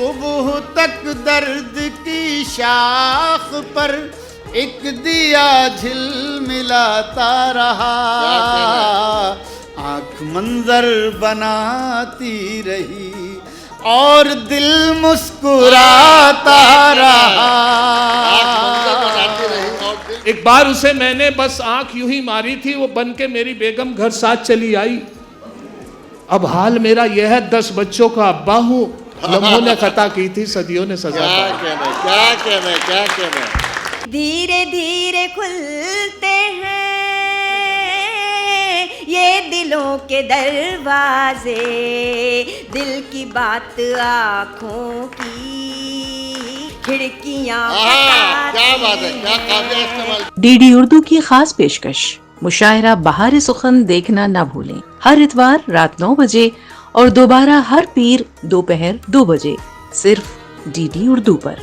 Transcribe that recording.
सुबह तक दर्द की शाख पर एक दिया झिलमिलाता रहा, आँख मंजर बनाती रही और दिल मुस्कुराता रहा। एक बार उसे मैंने बस आंख यूं ही मारी थी, वो बन के मेरी बेगम घर साथ चली आई। अब हाल मेरा यह है, 10 बच्चों का अब्बा हूँ। लम्हों ने खता की थी, सदियों ने सजा पाई। क्या कहना। धीरे धीरे खुलते हैं ये दिलों के दरवाजे, दिल की बात आँखों की खिड़कियाँ। क्या बात है, क्या काफिया इस्तेमाल। डीडी उर्दू की खास पेशकश मुशायरा बहार सुखन देखना ना भूलें, हर इतवार रात 9 बजे और दोबारा हर पीर दोपहर 2 बजे, सिर्फ डीडी उर्दू पर।